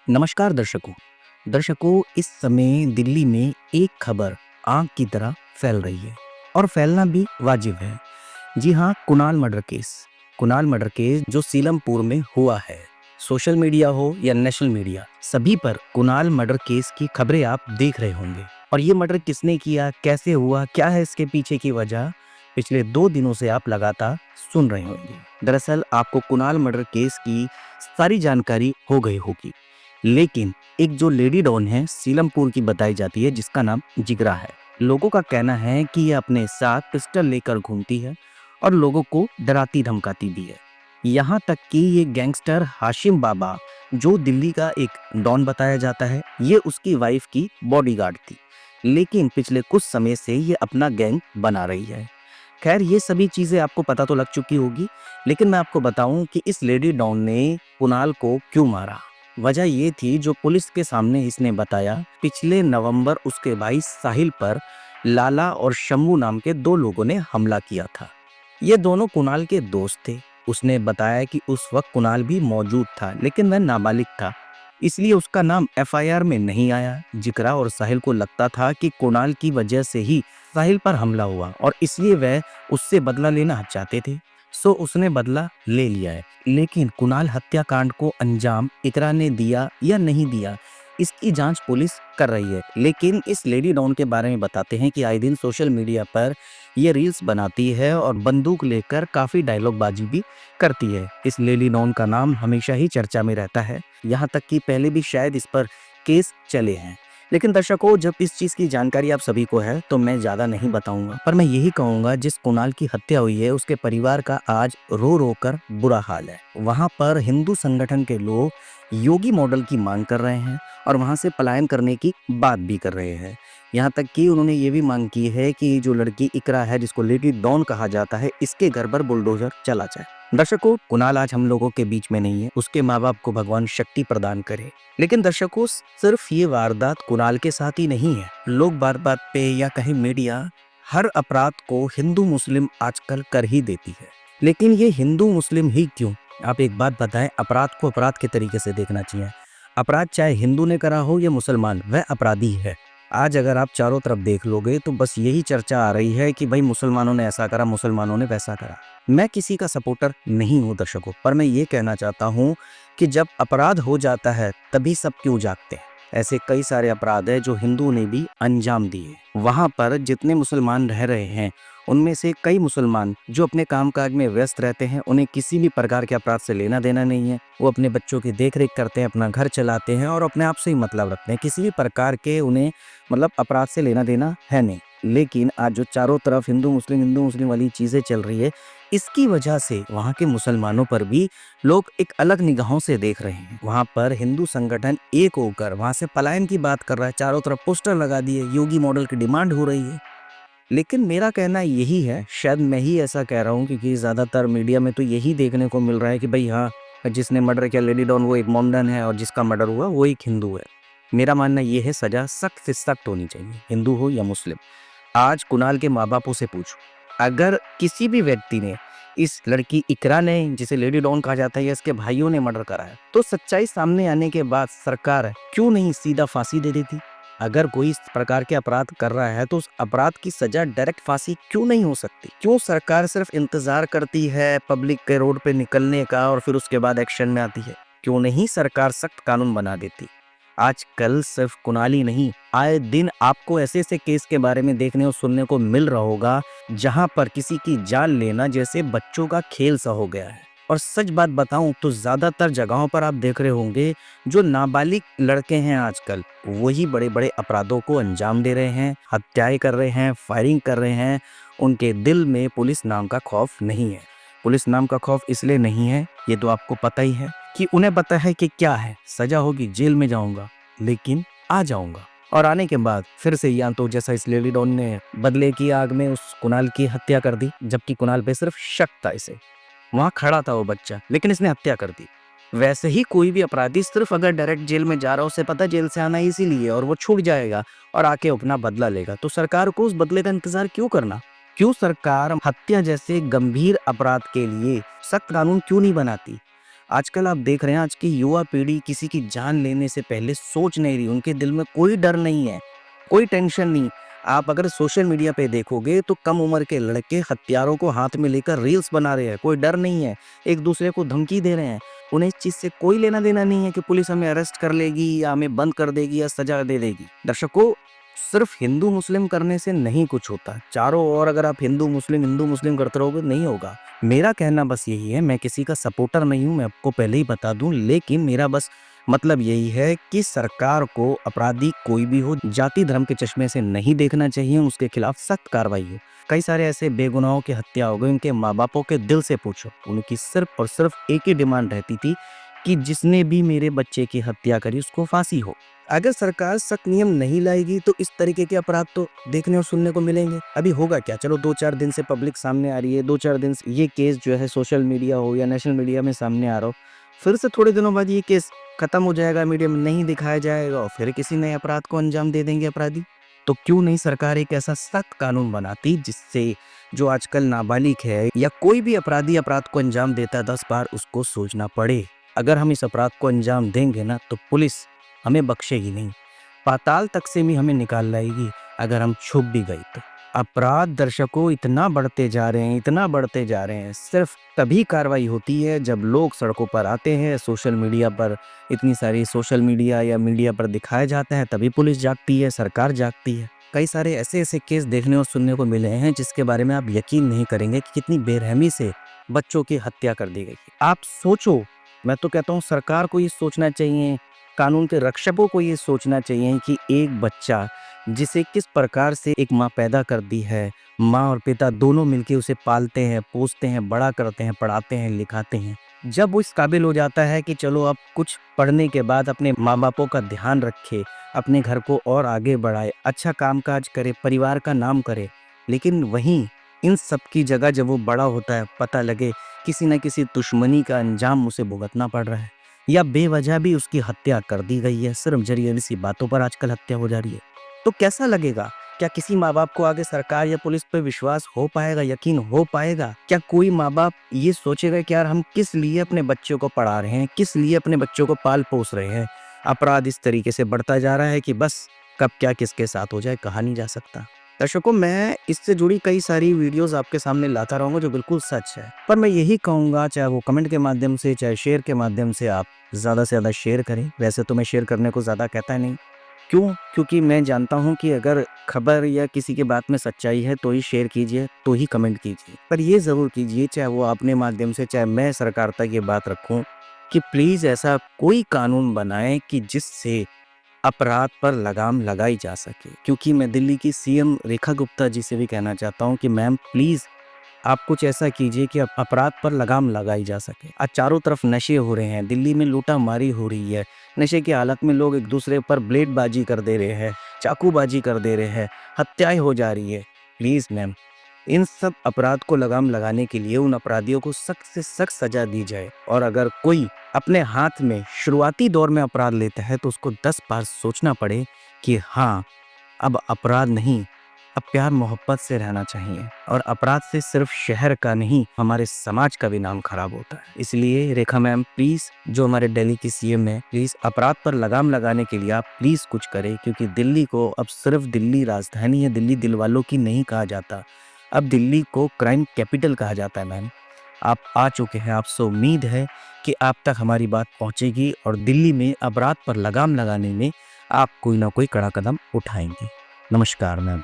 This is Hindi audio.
नमस्कार दर्शकों इस समय दिल्ली में एक खबर आग की तरह फैल रही है और फैलना भी वाजिब है। जी हाँ, कुणाल मर्डर केस जो सीलमपुर में हुआ है। सोशल मीडिया हो या नेशनल मीडिया, सभी पर कुणाल मर्डर केस की खबरें आप देख रहे होंगे। और ये मर्डर किसने किया, कैसे हुआ, क्या है इसके पीछे की वजह, पिछले 2 दिनों से आप लगातार सुन रहे होंगे। दरअसल आपको कुणाल मर्डर केस की सारी जानकारी हो गई होगी, लेकिन एक जो लेडी डॉन है सीलमपुर की बताई जाती है, जिसका नाम जिगरा है। लोगों का कहना है कि ये अपने साथ पिस्टल लेकर घूमती है और लोगों को डराती धमकाती भी है। यहाँ तक कि ये गैंगस्टर हाशिम बाबा, जो दिल्ली का एक डॉन बताया जाता है, ये उसकी वाइफ की बॉडीगार्ड थी, लेकिन पिछले कुछ समय से ये अपना गैंग बना रही है। खैर, ये सभी चीजें आपको पता तो लग चुकी होगी, लेकिन मैं आपको बताऊं कि इस लेडी डॉन ने कुणाल को क्यों मारा। वजह ये थी, जो पुलिस के सामने इसने बताया, पिछले नवंबर उसके भाई साहिल पर लाला और शम्मू नाम के 2 लोगों ने हमला किया था। ये दोनों कुणाल के दोस्त थे। उसने बताया कि उस वक्त कुणाल भी मौजूद था, लेकिन वह नाबालिग था, इसलिए उसका नाम एफआईआर में नहीं आया। जिगरा और साहिल को लगता था कि कुणाल की वजह से ही साहिल पर हमला हुआ और इसलिए वह उससे बदला लेना चाहते थे। सो उसने बदला ले लिया है। लेकिन कुणाल हत्याकांड को अंजाम इकरा ने दिया या नहीं दिया, इसकी जांच पुलिस कर रही है। लेकिन इस लेडी डॉन के बारे में बताते हैं कि आए दिन सोशल मीडिया पर ये रील्स बनाती है और बंदूक लेकर काफी डायलॉग बाजी भी करती है। इस लेडी डॉन का नाम हमेशा ही चर्चा में रहता है, यहाँ तक कि पहले भी शायद इस पर केस चले हैं। लेकिन दर्शकों, जब इस चीज की जानकारी आप सभी को है तो मैं ज्यादा नहीं बताऊंगा, पर मैं यही कहूंगा, जिस कुणाल की हत्या हुई है उसके परिवार का आज रो रो कर बुरा हाल है। वहां पर हिंदू संगठन के लोग योगी मॉडल की मांग कर रहे हैं और वहां से पलायन करने की बात भी कर रहे हैं। यहाँ तक कि उन्होंने ये भी मांग की है कि जो लड़की इकरा है, जिसको लेडी डॉन कहा जाता है, इसके घर पर बुलडोजर चला जाए। दर्शकों, कुणाल आज हम लोगों के बीच में नहीं है, उसके माँ बाप को भगवान शक्ति प्रदान करे। लेकिन दर्शकों, सिर्फ ये वारदात कुणाल के साथ ही नहीं है। लोग बात बात पे या कहीं मीडिया हर अपराध को हिंदू मुस्लिम आजकल कर ही देती है। लेकिन ये हिंदू मुस्लिम ही क्यों? आप एक बात बताएं, अपराध को अपराध के तरीके से देखना चाहिए। अपराध चाहे हिंदू ने करा हो या मुसलमान, वह अपराधी है। आज अगर आप चारों तरफ देख लोगे तो बस यही चर्चा आ रही है कि भाई मुसलमानों ने ऐसा करा, मुसलमानों ने वैसा करा। मैं किसी का सपोर्टर नहीं हूं दर्शकों, पर मैं ये कहना चाहता हूं कि जब अपराध हो जाता है तभी सब क्यों जागते हैं। ऐसे कई सारे अपराध है जो हिंदू ने भी अंजाम दिए। वहां पर जितने मुसलमान रह रहे हैं, उनमें से कई मुसलमान जो अपने कामकाज में व्यस्त रहते हैं, उन्हें किसी भी प्रकार के अपराध से लेना देना नहीं है। वो अपने बच्चों की देखरेख करते हैं, अपना घर चलाते हैं और अपने आप से ही मतलब रखते हैं। किसी भी प्रकार के उन्हें अपराध से लेना देना है नहीं। लेकिन आज जो चारों तरफ हिंदू मुस्लिम वाली चीजें चल रही है, इसकी वजह से वहाँ के मुसलमानों पर भी लोग एक अलग निगाहों से देख रहे हैं। वहाँ पर हिंदू संगठन एक होकर वहाँ से पलायन की बात कर रहा है, चारों तरफ पोस्टर लगा दिए, योगी मॉडल की डिमांड हो रही है। लेकिन मेरा कहना यही है, शायद मैं ही ऐसा कह रहा हूँ क्योंकि ज़्यादातर मीडिया में तो यही देखने को मिल रहा है कि भाई हाँ, जिसने मर्डर किया लेडी डॉन वो एक मोमडन है और जिसका मर्डर हुआ वो एक हिंदू है। मेरा मानना ये है, सज़ा सख्त से सख्त होनी चाहिए, हिंदू हो या मुस्लिम। आज कुणाल के माँ बापों से पूछो, अगर किसी भी व्यक्ति ने, इस लड़की इकरा ने, जिसे लेडी डॉन कहा जाता है, या इसके भाइयों ने मर्डर करा है, तो सच्चाई सामने आने के बाद सरकार क्यों नहीं सीधा फांसी दे देती? अगर कोई इस प्रकार के अपराध कर रहा है तो उस अपराध की सजा डायरेक्ट फांसी क्यों नहीं हो सकती? क्यों सरकार सिर्फ इंतजार करती है पब्लिक के रोड पे निकलने का और फिर उसके बाद एक्शन में आती है? क्यों नहीं सरकार सख्त कानून बना देती? आजकल सिर्फ कुणाल ही नहीं, आए दिन आपको ऐसे ऐसे केस के बारे में देखने और सुनने को मिल रहा होगा जहां पर किसी की जान लेना जैसे बच्चों का खेल सा हो गया है। और सच बात बताऊं तो ज्यादातर जगहों पर आप देख रहे होंगे, जो नाबालिग लड़के हैं आजकल, वही बड़े बड़े अपराधों को अंजाम दे रहे हैं, हत्याएं कर रहे हैं, फायरिंग कर रहे हैं। उनके दिल में पुलिस नाम का खौफ नहीं है। पुलिस नाम का खौफ इसलिए नहीं है, ये तो आपको पता ही है, कि उन्हें पता है कि क्या है, सजा होगी, जेल में जाऊंगा, लेकिन आ जाऊंगा। और आने के बाद फिर से या तो जैसा इस लेडी डॉन ने बदले की आग में उस कुणाल की हत्या कर दी, जबकि कुणाल पे सिर्फ शक था, इसे वहां खड़ा था वो बच्चा, लेकिन इसने हत्या कर दी। वैसे ही कोई भी अपराधी सिर्फ अगर डायरेक्ट जेल में जा रहा हो, उसे पता जेल से आना इसीलिए, और वो छूट जाएगा और आके अपना बदला लेगा, तो सरकार को उस बदले का इंतजार क्यों करना? क्यों सरकार हत्या जैसे गंभीर अपराध के लिए सख्त कानून क्यों नहीं बनाती? आजकल आप देख रहे हैं आज की युवा पीढ़ी किसी की जान लेने से पहले सोच नहीं रही, उनके दिल में कोई डर नहीं है, कोई टेंशन नहीं। आप अगर सोशल मीडिया पे देखोगे तो कम उम्र के लड़के हथियारों को हाथ में लेकर रील्स बना रहे हैं, कोई डर नहीं है, एक दूसरे को धमकी दे रहे हैं। उन्हें इस चीज़ से कोई लेना देना नहीं है कि पुलिस हमें अरेस्ट कर लेगी या हमें बंद कर देगी या सजा दे देगी। दर्शकों, सिर्फ हिंदू मुस्लिम करने से नहीं कुछ होता, चारों ओर अगर आप हिंदू मुस्लिम करते रहोगे नहीं होगा। मेरा कहना बस यही है, मैं किसी का सपोर्टर नहीं हूँ, मैं आपको पहले ही बता दूं, लेकिन मेरा बस मतलब यही है कि सरकार को अपराधी कोई भी हो जाति धर्म के चश्मे से नहीं देखना चाहिए, उसके खिलाफ सख्त कार्रवाई हो। कई सारे ऐसे बेगुनाहों की हत्या हो गई, उनके माँ बापों के दिल से पूछो, उनकी सिर्फ और सिर्फ एक ही डिमांड रहती थी कि जिसने भी मेरे बच्चे की हत्या करी उसको फांसी हो। अगर सरकार सख्त नियम नहीं लाएगी तो इस तरीके के अपराध तो देखने और सुनने को मिलेंगे। अभी होगा क्या, चलो 2-4 दिन से पब्लिक सामने आ रही है, 2-4 दिन से ये केस जो है सोशल मीडिया हो या नेशनल मीडिया में सामने आ रहा हो, फिर से थोड़े दिनों बाद ये केस खत्म हो जाएगा, मीडिया में नहीं दिखाया जाएगा और फिर किसी नए अपराध को अंजाम दे देंगे अपराधी। तो क्यों नहीं सरकार एक ऐसा सख्त कानून बनाती जिससे जो आजकल नाबालिग है या कोई भी अपराधी अपराध को अंजाम देता है 10 बार उसको सोचना पड़े। अगर हम इस अपराध को अंजाम देंगे ना तो पुलिस हमें बख्शेगी नहीं, पाताल तक से भी हमें निकाल लाएगी अगर हम छुप भी गई तो। अपराध दर्शकों इतना बढ़ते जा रहे हैं, इतना बढ़ते जा रहे हैं, सिर्फ तभी कार्रवाई होती है जब लोग सड़कों पर आते हैं, सोशल मीडिया पर इतनी सारी सोशल मीडिया या मीडिया पर दिखाया जाता है, तभी पुलिस जागती है, सरकार जागती है। कई सारे ऐसे ऐसे केस देखने और सुनने को मिले हैं जिसके बारे में आप यकीन नहीं करेंगे कि कितनी बेरहमी से बच्चों की हत्या कर दी गई। आप सोचो, मैं तो कहता हूँ सरकार को ये सोचना चाहिए, कानून के रक्षकों को ये सोचना चाहिए कि एक बच्चा जिसे किस प्रकार से एक माँ पैदा कर दी है, माँ और पिता दोनों मिलके उसे पालते हैं, पोसते हैं, बड़ा करते हैं, पढ़ाते हैं, लिखाते हैं, जब वो इस काबिल हो जाता है कि चलो अब कुछ पढ़ने के बाद अपने माँ बापों का ध्यान रखे, अपने घर को और आगे बढ़ाए, अच्छा कामकाज करे, परिवार का नाम करे, लेकिन वहीं इन सब की जगह जब वो बड़ा होता है पता लगे किसी न किसी दुश्मनी का अंजाम उसे भुगतना पड़ रहा है या बेवजह भी उसकी हत्या कर दी गई है, सिर्फ जरिए सी बातों पर आजकल हत्या हो जा रही है, तो कैसा लगेगा? क्या किसी माँ बाप को आगे सरकार या पुलिस पे विश्वास हो पाएगा, यकीन हो पाएगा? क्या कोई माँ बाप ये सोचेगा कि यार हम किस लिए अपने बच्चों को पढ़ा रहे हैं, किस लिए अपने बच्चों को पाल पोस रहे हैं? अपराध इस तरीके से बढ़ता जा रहा है कि बस कब क्या किसके साथ हो जाए कहा नहीं जा सकता। दर्शकों, मैं इससे जुड़ी कई सारी वीडियोस आपके सामने लाता रहूंगा जो बिल्कुल सच है, पर मैं यही कहूंगा चाहे वो कमेंट के माध्यम से चाहे शेयर के माध्यम से आप ज़्यादा से ज़्यादा शेयर करें। वैसे तो मैं शेयर करने को ज़्यादा कहता नहीं, क्यों? क्योंकि मैं जानता हूं कि अगर खबर या किसी की बात में सच्चाई है तो ही शेयर कीजिए, तो ही कमेंट कीजिए, पर ये ज़रूर कीजिए चाहे वो अपने माध्यम से चाहे मैं सरकार तक ये बात रखूं कि प्लीज़ ऐसा कोई कानून बनाएं कि जिससे अपराध पर लगाम लगाई जा सके। क्योंकि मैं दिल्ली की सीएम रेखा गुप्ता जी से भी कहना चाहता हूं कि मैम प्लीज़ आप कुछ ऐसा कीजिए कि अपराध पर लगाम लगाई जा सके। आज चारों तरफ नशे हो रहे हैं, दिल्ली में लूटामारी हो रही है, नशे की हालत में लोग एक दूसरे पर ब्लेडबाजी कर दे रहे हैं, चाकूबाजी कर दे रहे हैं, हत्याएं हो जा रही है। प्लीज़ मैम, इन सब अपराध को लगाम लगाने के लिए उन अपराधियों को सख्त से सख्त सजा दी जाए, और अगर कोई अपने हाथ में शुरुआती दौर में अपराध लेता है तो उसको 10 बार सोचना पड़े कि हाँ, अब अपराध नहीं, अब प्यार मोहब्बत से रहना चाहिए। और अपराध से सिर्फ शहर का नहीं हमारे समाज का भी नाम खराब होता है। इसलिए रेखा मैम प्लीज़, जो हमारे दिल्ली की सीएम है, प्लीज़ अपराध पर लगाम लगाने के लिए आप प्लीज़ कुछ करें, क्योंकि दिल्ली को अब सिर्फ दिल्ली राजधानी है, दिल्ली दिल वालों की नहीं कहा जाता, अब दिल्ली को क्राइम कैपिटल कहा जाता है। मैम आप आ चुके हैं, आपसे उम्मीद है कि आप तक हमारी बात पहुंचेगी और दिल्ली में अपराध पर लगाम लगाने में आप कोई ना कोई कड़ा कदम उठाएंगे। नमस्कार मैम।